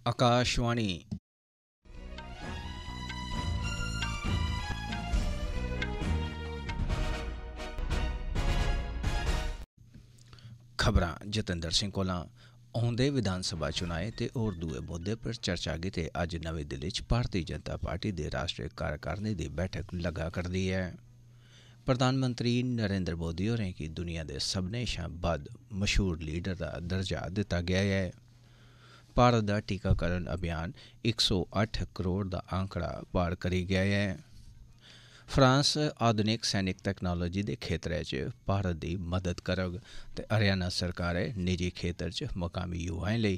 आकाशवाणी खबरां जतिंदर सिंह कोला। औंदे विधान सभा चुनाएं ते होर दुए मुद्दे पर चर्चा गितै अज्ज नमीं दिल्ली च भारतीय जनता पार्टी दे राष्ट्रीय कार्यकारिणी दी बैठक लग्गा करदी ऐ। प्रधानमंत्री नरेंद्र मोदी होरें गी दुनिया दे सभनें शा बद्ध मशहूर लीडर दा दर्जा दित्ता गेआ ऐ। भारत दा टीकाकरण अभियान 108 करोड़ दा आंकड़ा पार करी गेआ ऐ। फ्रांस आधुनिक सैनिक तैक्नोलोजी दे खेत्तरै च भारत दी मदद करग ते हरियाणा सरकारै निजी खेत्तर च मकामी युवाएं लेई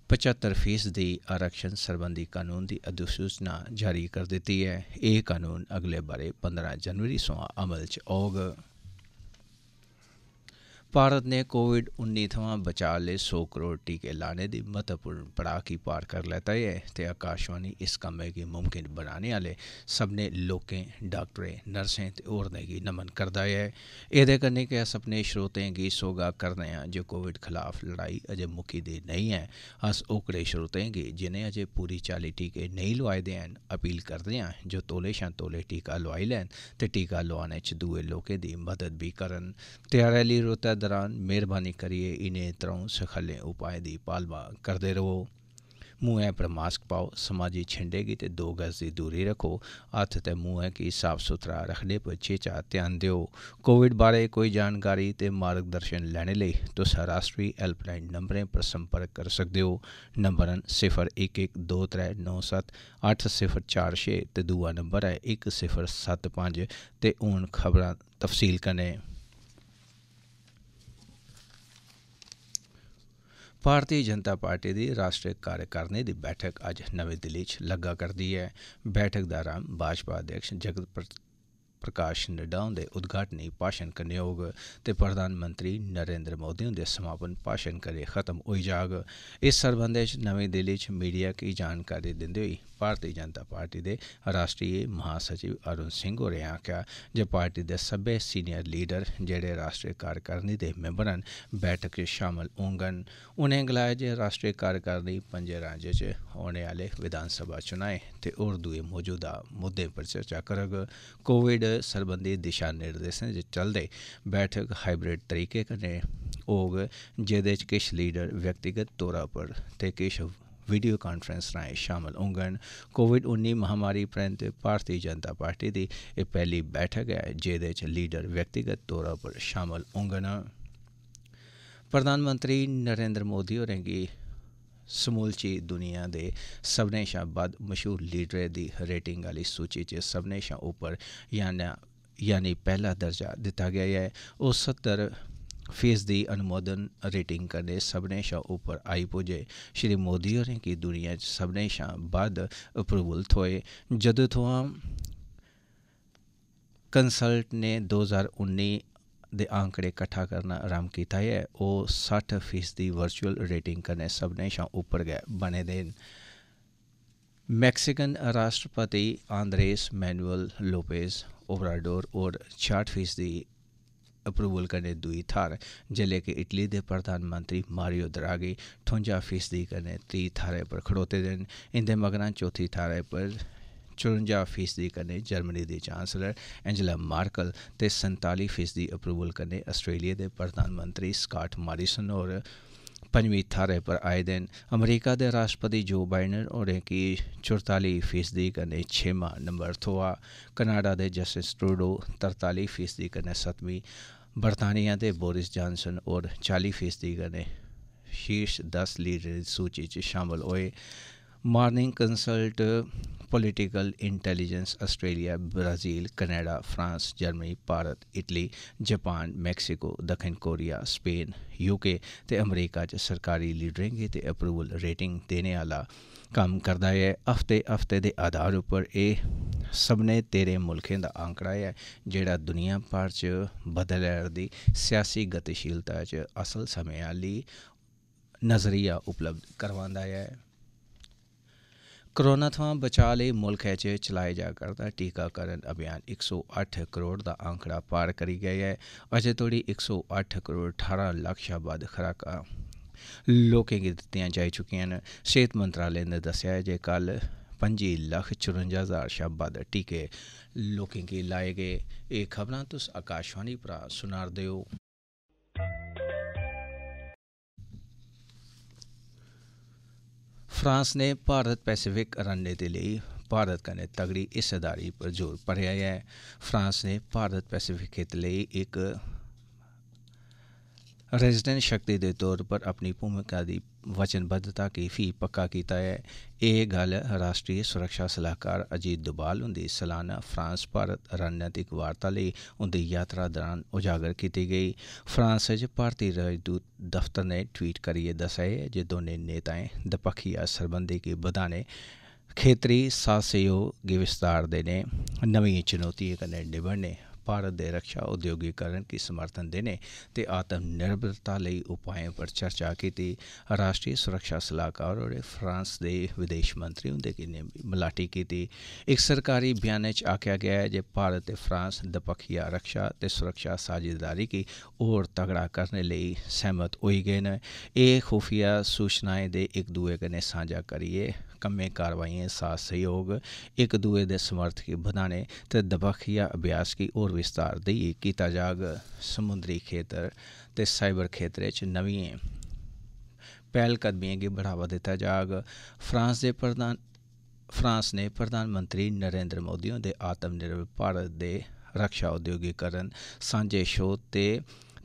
75% आरक्षण सरबंधी कानून दी अधिसूचना जारी कर दित्ती ऐ। एह् कानून अगले ब'रे 15 जनवरी सोयां अमल च औग। भारत ने कोविड-19 थमां बचाव लेई 100 करोड़ टीके लाने दी महत्वपूर्ण पड़ाव गी पार कर लैता ऐ ते आकाशवाणी इस कम्मै गी मुमकिन बनाने आह्ले सभनें लोकें, डाक्टरें, नर्सें ते होरनें गी नमन करदा ऐ। एह्दे कन्नै गै अस अपने श्रोतें गी सोह्गा करने आं जे कोविड खलाफ लड़ाई अजें मुक्की दी नेईं ऐ। अस ओकड़े श्रोतें गी जिनें अजें पूरी चाल्ली टीके नेईं लोआए दे हैन अपील करदे आं जो तौले शा तौले टीका लोआई लैन ते टीका लोआने च दुए लोकें दी मदद बी करन। त्यारी आह्ली रुत्तै दरान मेहरबानी करियै इनें त्र'ऊं सखल्ले उपाएं दी पालमा करदे रवो। मुहैं पर मास्क पाओ, समाजी छिंडे गी ते 2 गज दी दूरी रखो, हत्थ ते मुहैं गी साफ सुथरा रखने पर चेचा ध्यान देओ। कोविड बारै कोई जानकारी ते मार्गदर्शन लैने लेई तुस राश्ट्री हैल्पलाइन नंबरें पर संपर्क करी सकदे हो। नंबर न 0112397846 ते दूआ नंबर है 1075। ते हून खबरां तफसील कन्नै। भारतीय जनता पार्टी दी राष्ट्रीय कार्यकारिणी दी बैठक अज्ज नमीं दिल्ली च लग्गा करदी ऐ। बैठक दा आरंभ भाजपा अध्यक्ष जगत प्रकाश नड्डा हुंदे उद्घाटनी भाशण कन्नै होग ते प्रधानमंत्री नरेंद्र मोदी हुंदे समापन भाशण कन्नै खत्म होई जाग। इस सरबंधै च नमीं दिल्ली च मीडिया गी जानकारी दिंदे होई भारतीय जनता पार्टी दे राष्ट्रीय महासचिव अरुण सिंह होरें आखेआ जे पार्टी दे सब्भै सीनियर लीडर जेह्ड़े राष्ट्रीय कार्यकारिणी दे मैंबर न बैठक च शामल होङन। उ'नें गलाया जे राष्ट्रीय कार्यकारिणी 5 राज्यें च होने आह्ले विधानसभा चुनाएं ते होर दुए मौजूदा मुद्दें पर चर्चा करग। कोविड सरबंधी दिशा निर्देशें च चलदे बैठक हाइब्रिड तरीके कन्नै होग जेह्दे च किश लीडर व्यक्तिगत तौरा पर ते किश वीडियो कांफ्रेंस राहें शामल होङन। कोविड-19 महामारी परैंत भारतीय जनता पार्टी दी एह् पैह्ली बैठक ऐ जेह्दे च लीडर व्यक्तिगत तौरा पर शामल होङन। प्रधानमंत्री नरेंद्र मोदी होरें गी समूलची दुनिया दे सभनें शा बद्ध मशहूर लीडरें दी रेटिंग आह्ली सूची च सभनें शा उप्पर यानी पैह्ला दर्जा दित्ता गेआ ऐ। ओह् 70% अनुमोदन रेटिंग कन्नै सभनें शा उप्पर आई पुज्जे। श्री मोदी होरें गी दुनिया च सभनें शा बद्ध अप्रूवल थ्होए। जदूं थमां कंसल्ट ने 2019 दे आंकड़े कट्ठा करना आरंभ कीता ऐ ओह् 60% वर्चुअल रेटिंग कन्नै सभनें शा उप्पर गै बने दे न। मैक्सिकन राष्ट्रपति आंद्रेस मैनुअल लोपेज ओब्राडोर होर 66% अप्रूवल कन्नै दूई थाह्र जेल्लै कि इटली दे प्रधानमंत्री मारियो द्रागी 58% कन्नै त्री थाह्रै पर खड़ोते दे न। इंदे मगरा चौथी थाह्रै पर 54% कन्नै जर्मनी दी चांसलर एंजेला मार्कल ते 47% अप्रूवल कन्नै आस्ट्रेलिया दे प्रधानमंत्री स्कॉट मॉरिसन होर पंजमीं थाह्रै पर आए दे न। अमरीका दे राष्ट्रपति जो बाइडन होरें गी 44% कन्नै 6मां नंबर थ्होआ। कनाडा दे जस्टिन ट्रूडो 43% कन्नै 7वीं, बरतानिया दे बोरिस जॉनसन होर 40% कन्नै शीर्ष 10 लीडरें दी सूची च शामल होए। Morning consult political intelligence Australia, Brazil, Canada, France, Germany, Bharat, Italy, Japan, Mexico, दक्षिण कोरिया, स्पेन, यूके ते अमरीका च सरकारी लीडरें गी ते अप्रूवल रेटिंग देने आह्ला कम्म करदा ऐ। हफ्ते दे आधार उप्पर एह् सभनें 13 मुल्खें दा आंकड़ा ऐ जेह्ड़ा दुनिया भर च बदलै'रदी सियासी गतिशीलता च असल समें आह्ली नज़रिया उपलब्ध करवांदा ऐ। कोरोना थमां बचाव लेई मुल्खै च चलाए जा करदा टीकाकरण अभियान 108 करोड़ दा आंकड़ा पार करी गेआ ऐ। अजें तोड़ी 108 करोड़ 18 लक्ख शा बद्ध खराकां लोकें गी दित्तियां जाई चुकियां न। सेहत मंत्रालय ने दस्सेआ है जे कल 25,54,000 शा बद्ध टीके लोकें गी लाए गे। एह् खबरां तुस आकाशवाणी परा सुना'रदे ओ। फ्रांस ने भारत पैसिफिक रणनीति लेई भारत कन्नै तगड़ी हिस्सेदारी पर जोर भरेआ ऐ। फ्रांस ने भारत पैसिफिक खेतर लेई इक रेजिडेंट शक्ति दे तौर पर अपनी भूमिका दी वचनबद्धता गी फ्ही पक्का कीता ऐ। एह् गल्ल राश्ट्री सुरक्षा सलाहकार अजीत डोभाल हुंदी सालाना फ्रांस भारत रणनीतिक वार्ता लेई उंदी यात्रा दौरान उजागर कीती गेई। फ्रांस च भारती राजदूत दफ्तर ने ट्वीट करियै दस्सेआ ऐ जे दौनें नेताएं दपक्खी सरबंधें गी बधाने, खेतरी साथ सैह्योग गी विस्तार देने, नमियें चुनौतियें कन्नै निब्बड़ने, भारत दे रक्षा उद्योगीकरण गी समर्थन देने ते आत्मनिर्भरता लेई उपाएं पर चर्चा कीती। राश्ट्री सुरक्षा सलाहकार होरें फ्रांस दे विदेश मंत्री हुंदे कन्नै मलाटी कीती। इक सरकारी बयानै च आखेआ गेआ ऐ जे भारत ते फ्रांस दपक्खी रक्षा ते सुरक्षा साझेदारी गी होर तगड़ा करने लेई सैह्मत होई गे न। एह् खुफिया सूचनाएं दे इक दुए कन्नै सांझा करियै कम्में कारवाइयें साथ सैह्योग, इक दुए दे समर्थ गी बधाने ते दपक्खी अभ्यास गी होर विस्तार देइयै कीता जाग। समुंदरी खेतर ते साइबर खेतरे च नमियें पैह्लकदमियें गी बढ़ावा दित्ता जाग। फ्रांस ने प्रधानमंत्री नरेंद्र मोदी हुंदे आत्मनिर्भर भारत दे रक्षा उद्योगीकरण, सांझे शोध ते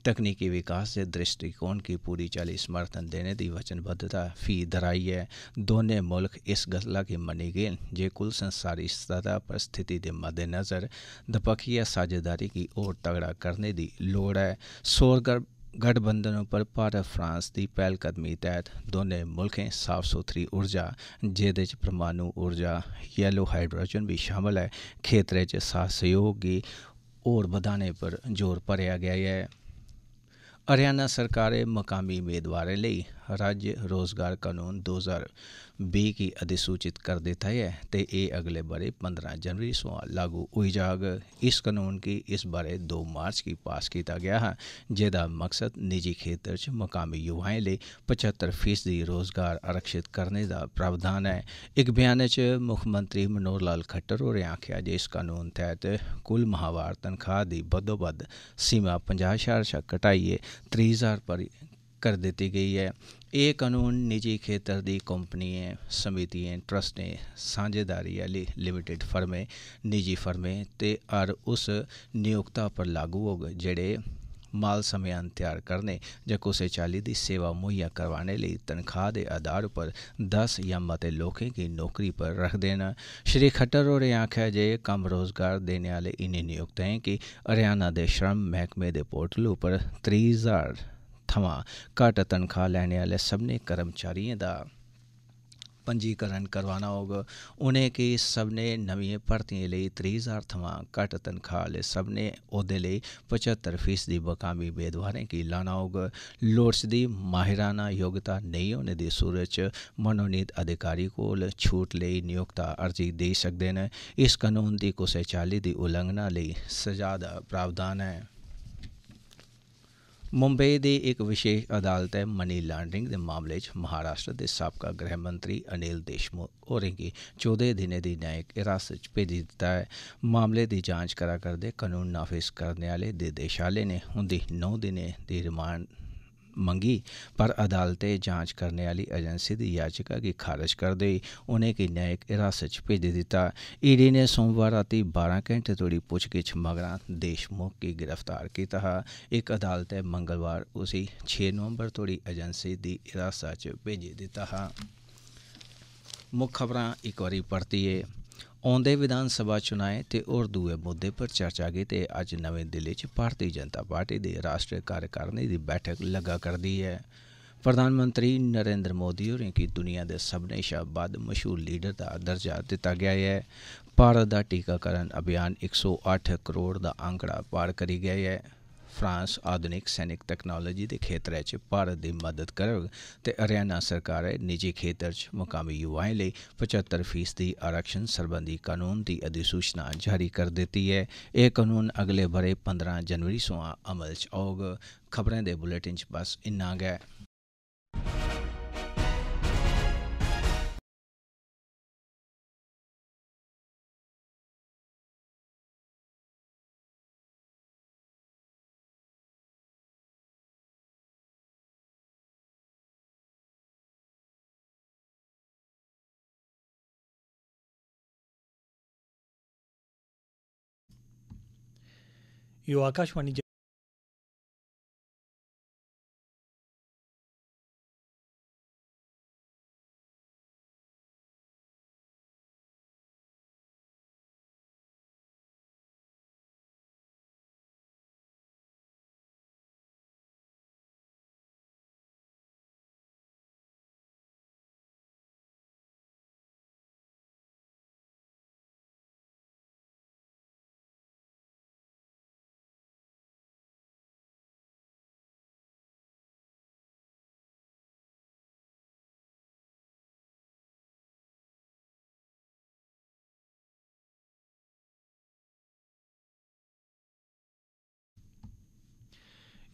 तकनीकी विकास दे दृष्टिकोण गी पूरी चाल्ली समर्थन देने दी वचनबद्धता फ्ही दर्हाई ऐ। दौनें मुल्ख इस गल्ला गी मन्नी गे जे कुल संसारी सतह पर स्थिति दे मद्देनज़र दपक्खी साझेदारी गी होर तगड़ा करने दी लोड़ ऐ। सौर गठबंधन उप्पर भारत फ्रांस दी पैह्लकदमी तैह्त दौनें मुल्खें साफ सुथरी ऊर्जा, जेह्दे च परमाणु ऊर्जा, येलो हाइड्रोजन बी शामल ऐ, खेतरे च साथ सैह्योग गी होर बधाने पर जोर भरेआ गेआ ऐ। हरियाणा सरकारै मकामी मेदवारें लेई राज्य रोजगार कानून 2020 गी अधिसूचित कर दित्ता ऐ ते एह् अगले ब'रे 15 जनवरी सोयां लागू होई जाग। इस कानून गी इस ब'रे 2 मार्च गी पास कीता गेआ हा, जेह्दा मकसद निजी खेतर च मकामी युवाएं लेई 75% रोजगार आरक्षित करने दा प्रावधान ऐ। इक बयानै च मुक्खमंत्री मनोहर लाल खट्टर होरें आखेआ जे इस कानून तैह्त कुल माहवार तनखाह् दी बद्धोबद्ध सीमा 50,000 शा घटाइयै 30,000 पर कर दित्ती गेई ऐ। एह् कानून निजी खेतर दी कंपनियें, समितियें, ट्रस्टें, सांझेदारी आह्ली लिमिटेड फर्में, निजी फर्में ते हर उस नियोक्ता पर लागू होग जेह्ड़े माल समेयान त्यार करने जां कुसै चाल्ली दी सेवा मुहैया करवाने लेई तनखाह् दे आधार उप्पर 10 जां मते लोकें गी नौकरी पर रखदे न। श्री खट्टर होरें आखेआ जे कम्म रोजगार देने आह्ले इनें नियोक्ताएं गी हरियाणा दे श्रम मैह्कमे दे पोर्टल उप्पर 30,000 थमां घट्ट तनखाह् लैने आह्ले सभनें कर्मचारियें दा पंजीकरण करवाना होग। उ'नेंगी सभनें नमियें भर्तियें लेई 30,000 थमां घट्ट तनखाह् आह्ले सभनें औह्दें लेई 75% मकामी मेदवारें गी लाना होग। लोड़चदी माहिराना योग्यता नेईं होने दी सूरत च मनोनीत अधिकारी कोल छूट लेई नियोक्ता अर्जी देई सकदे न। इस कानून दी कुसै चाल्ली दी उल्लंघना लेई सजा दा प्रावधान ऐ। मुंबई दी इक विशेष अदालतै मनी लांडरिंग दे मामले च महाराष्ट्र दे साबका गृह मंत्री अनिल देशमुख होरें गी 14 दिनें दी न्यायिक हिरासत च भेजी दित्ता ऐ। मामले दी जांच करा करदे कनून नाफिज करने आह्ले निदेशालय ने उंदी 9 दिनें दी रिमांड मंगी, पर अदालतै जांच करने आह्ली एजेंसी दी याचिका गी खारज करदे होई उ'नेंगी न्यायिक हिरासत च भेजी दित्ता। ईडी ने सोमवार रातीं 12 घैंटे तोड़ी पुच्छगिच्छ मगरा देशमुख गी गिरफ्तार कीता हा। इक अदालतै मंगलवार उसी 6 नवंबर तोड़ी एजेंसी दी हिरासत च भेजी दित्ता हा। मुक्ख खबरां इक बारी परतियै। औंदे विधानसभा चुनाएं ते होर दुए मुद्दें पर चर्चा गितै अज्ज नमीं दिल्ली च भारती जनता पार्टी दी राश्ट्री कार्यकारिणी दी बैठक लग्गा करदी ऐ। प्रधानमंत्री नरेंद्र मोदी होरें गी दुनिया दे सभनें शा बद्ध मशहूर लीडर दा दर्जा दित्ता गेआ ऐ। भारत दा टीकाकरण अभियान 108 करोड़ दा आंकड़ा पार करी गेआ ऐ। फ्रांस आधुनिक सैनिक तकनालोजी दे खेतरै च भारत दी मदद करग ते हरियाणा सरकारै निजी खेतर च मकामी युवाएं लेई 75% आरक्षण सरबंधी कानून दी अधिसूचना जारी कर दित्ती ऐ। एह् कानून अगले ब'रे 15 जनवरी सोयां अमल च औग। खबरें दे बुलेटिन च बस इन्ना गै। यो आकाशवाणी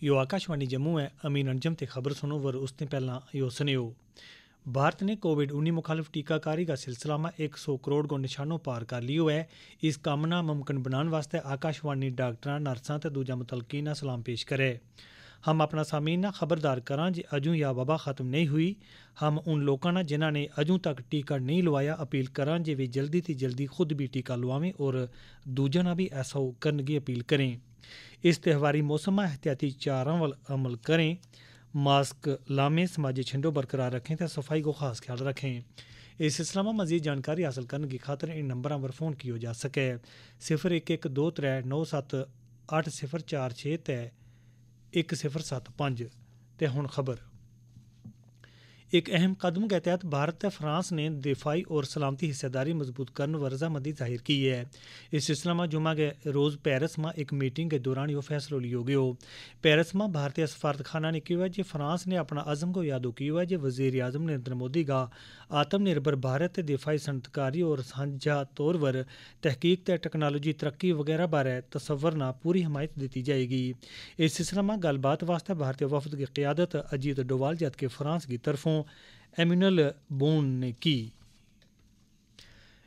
यो आकाशवाणी जम्मू है। अमीन अंजम ते खबर सुनो वर उसने पहला यो सुनियो। भारत ने कोविड-19 मुखालिफ टीकाकारी का सिलसिला में 100 करोड़ को निशानों पार कर लियो है। इस कामना मुमकिन बनाने वास्ते आकाशवाणी डॉक्टर नर्सा ते दूजा मुतलकीन सलाम पेश करे। हम अपना सामीना खबरदार करां जे अजू या वबा ख़त्म नहीं हुई। हम उन लोगों ने जिन्हों ने अजू तक टीका नहीं लवाया अपील करां जे वे जल्दी से जल्दी खुद भी टीका लवावें और दूजा ना भी ऐसा करने की अपील करें। इस त्यौहारी मौसम में एहतियाती चारां वाल अमल करें, मास्क लामें, समाजी छिंडो बरकरार रखें तो सफाई को खास ख्याल रखें। इस सिलसिला में मजीद जानकारी हासिल करने की खातर इन नंबरों पर फ़ोन किया जा सके 0112397804 ते 1075 ते हुण खबर। एक अहम कदम के तहत भारत और फ्रांस ने दिफाई और सलामती हिस्सेदारी मजबूत करने पर रजामंदी जाहिर की है। इस सिलसिले में जुमा के रोज़ पेरिस में एक मीटिंग के दौरान यह फैसलो लियो गयो। पेरिस में भारतीय सफारतखाना ने किया कि फ्रांस ने अपना अज़म को यादो किया है कि वज़ीर आज़म नरेंद्र मोदी का आत्मनिर्भर भारत दिफाई सनतकारी और साझा तौर पर तहकीक ते टेक्नोलॉजी तरक्की वगैरह बारे तस्वर ना पूरी हिमायत दी जाएगी। इस सिलसिले में गलबात वास्ते भारतीय वफद की क़ियादत अजीत डोवाल जबकि फ्रांस की तरफों एमिनल बोन ने की।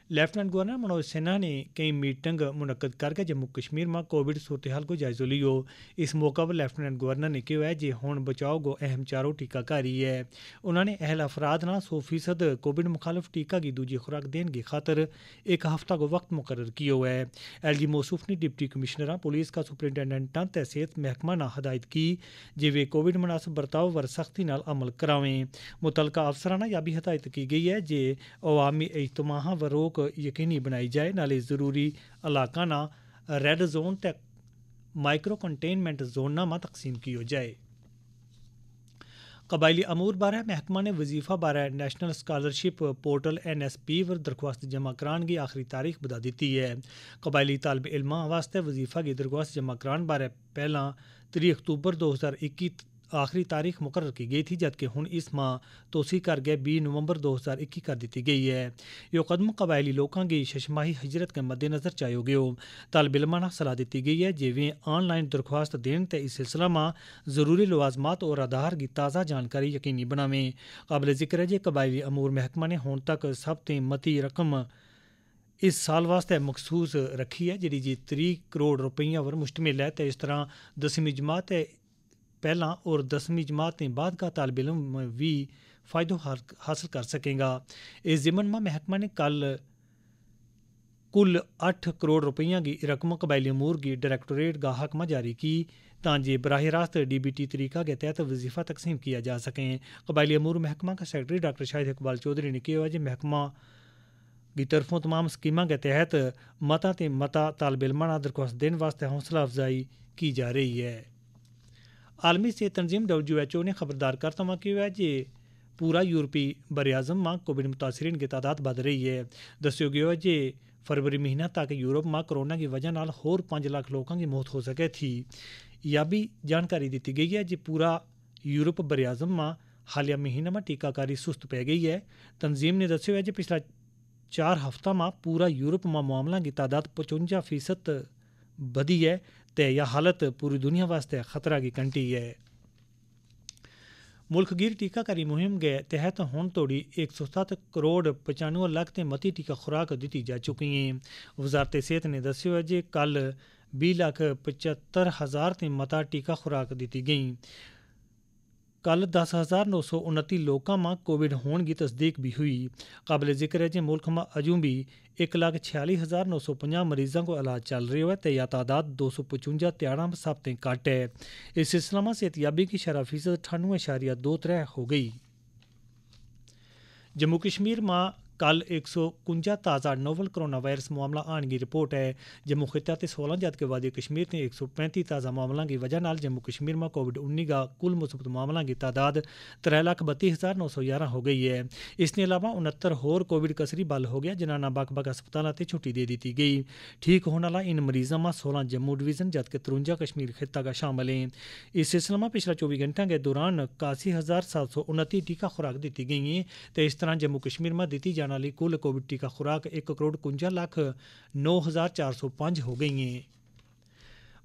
लेफ्टिनेंट गवर्नर मनोज सिन्हा ने कई मीटिंग मुनक्कद करके जम्मू कश्मीर में कोविड सूरत हाल को जायज़ो लियो। इस मौका पर लेफ्टिनेंट गवर्नर ने कहा है कि हुण बचाव गो अहम चारों टीकाकारी है। उन्होंने अहल अफराद ना 100% कोविड मुखालिफ टीका की दूजी खुराक देने की खातर एक हफ्ता को वक्त मुकर्रर किया है। LG मौसूफ ने डिप्टी कमिश्नर पुलिस का सुपरिटेंडेंटा ते सेहत महकमा ने हदायत की जे वे कोविड मुनासिब बर्ताव पर सख्ती नाल अमल करावें। मुतलका अफसरां ने यह भी हदायत की गई है जे अवामी इज्तमाह व रोक यकीनी बनाई जाए, नाले ज़रूरी इलाका ना रेड जोन ते माइक्रो कंटेनमेंट जोन में तकसीम किया जाए। कबायली अमूर बारे महकमा ने वजीफा बारे नेशनल स्कॉलरशिप पोर्टल NSP पर दरख्वास्त जमा कराने की आखिरी तारीख बता दी है। कबायली तालब इल्मा वास्ते वजीफा की दरख्वास्त जमा कराने बारे पहला 3 अक्तूबर 2021 आखिरी तारीख मुकर्रर की गई थी, जबकि हुण इस माह तोसी करके 20 नवंबर 2021 कर दी गई है। यो कदम कबायली लोगों की शशमाही हिजरत के मद्देनज़र चायो गयो। तालब इल्मां ने सलाह दी गई है जे वे ऑनलाइन दरख्वास्त देने ते इस सिलसिला में ज़रूरी लवाजमात और आधार की ताज़ा जानकारी यकीनी बनावें। काबिल जिक्र है जे कबायली अमूर महकमा ने हुण तक सब तो मती रकम इस साल वास्ते मखसूस रखी है, जी 30 करोड़ रुपये पर मुश्तमिल है। तो इस तरह 10वीं जमात पहला और 10वीं जमात के बाद का तालब इल्म भी फ़ायदा हासिल कर सकेगा। इस ज़िमन में महकमा ने कल कुल 8 करोड़ रुपये की रकम कबायली अमूर की डायरेक्टोरेट गाहक में जारी की ताकि बराह रास्त DBT तरीका के तहत वजीफ़ा तकसीम किया जा सकें। कबायली अमूर महकमा का सेक्रेटरी डॉक्टर शाहिद इकबाल चौधरी ने कहा कि महकमा की तरफों तमाम स्कीम के तहत मता तालब इल्मां दरख्वास्त देने वास्ते हौसला अफजाई की जा रही है। आलमी सेहत तंजीम WHO ने खबरदार करता हुआ कहा है कि पूरा यूरोपी बर-ए-आज़म में कोविड मुतासरीन की तादाद बढ़ रही है। दस्यो गया है कि फरवरी महीना तक यूरोप में कोरोना की वजह नाल होर 5 लाख लोगों की मौत हो सके थी। यह भी जानकारी दी गई है कि पूरा यूरोप बर-ए-आज़म में हालिया महीना में टीकाकारी सुस्त पै गई है। तंजीम ने दस्यो है कि पिछला 4 हफ्ता में पूरा यूरोप में मामलों की तादाद 55% बढ़ी है। तो यह हालत पूरी दुनिया वास्ते खतरा की घंटी है। मुल्क गिर टीकाकारी मुहिम के तहत हुण तोड़ी 107 करोड़ 95 लाख ते मती टीका खुराक दी जा चुकी हैं। वजारत सेहत ने दस्यो है कि कल 20,75,000 ते मता टीका खुराक दी गई। कल 10,929 लोगों में कोविड होने की तस्दीक भी हुई। काबिल जिक्र है कि मुल्क में अजूं भी 1,46,950 मरीजों को इलाज चल रही है तो यह तादाद 255 त्याड़ा हफ्ते घट है। इस सिलसिले में सेहतियाबी की शरह फीसद 98.23 हो गई। जम्मू कश्मीर में कल 151 ताज़ा नोवल कोरोना वायरस मामला आने की रिपोर्ट है। जम्मू खिता ते 16 जबकि वादी कश्मीर ने 135 ताज़ा मामलों की वजह नाल जम्मू कश्मीर में कोविड-19 का कुल मुसबत मामलों की तादाद 3,32,911 हो गई है। इसके अलावा 69 होर कोविड कसरी बल हो गया जिन्होंने बक्ख-बक्ख अस्पतालों से छुट्टी दे दी गई। ठीक होने वाला इन मरीजों में 16 जम्मू डिवीज़न जबकि 53 कश्मीर खिता का शामिल है। इस सिलसिले में पिछले 24 घंटे के दौरान 81,729 टीका खुराक दी गई है तो इस तरह जम्मू कश्मीर में दी जाने वाली कुल कोविड टीका खुराक 1,51,09,405 हो गई हैं।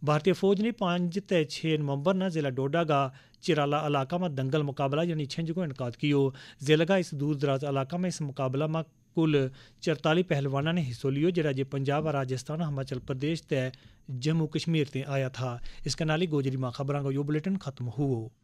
भारतीय फौज ने 5 ते 6 नवंबर न जिला डोडा का चिराला इलाका में दंगल मुकाबला यानी छिंज को इनकाद किया। जिले का इस दूर दराज इलाका में इस मुकाबला में कुल 44 पहलवानों ने हिस्सा लियो जरा जे पंजाब राजस्थान हिमाचल प्रदेश ते जम्मू कश्मीर से आया था। इसके नाल ही गोजरी में खबरों का यो बुलेटिन खत्म हुआ।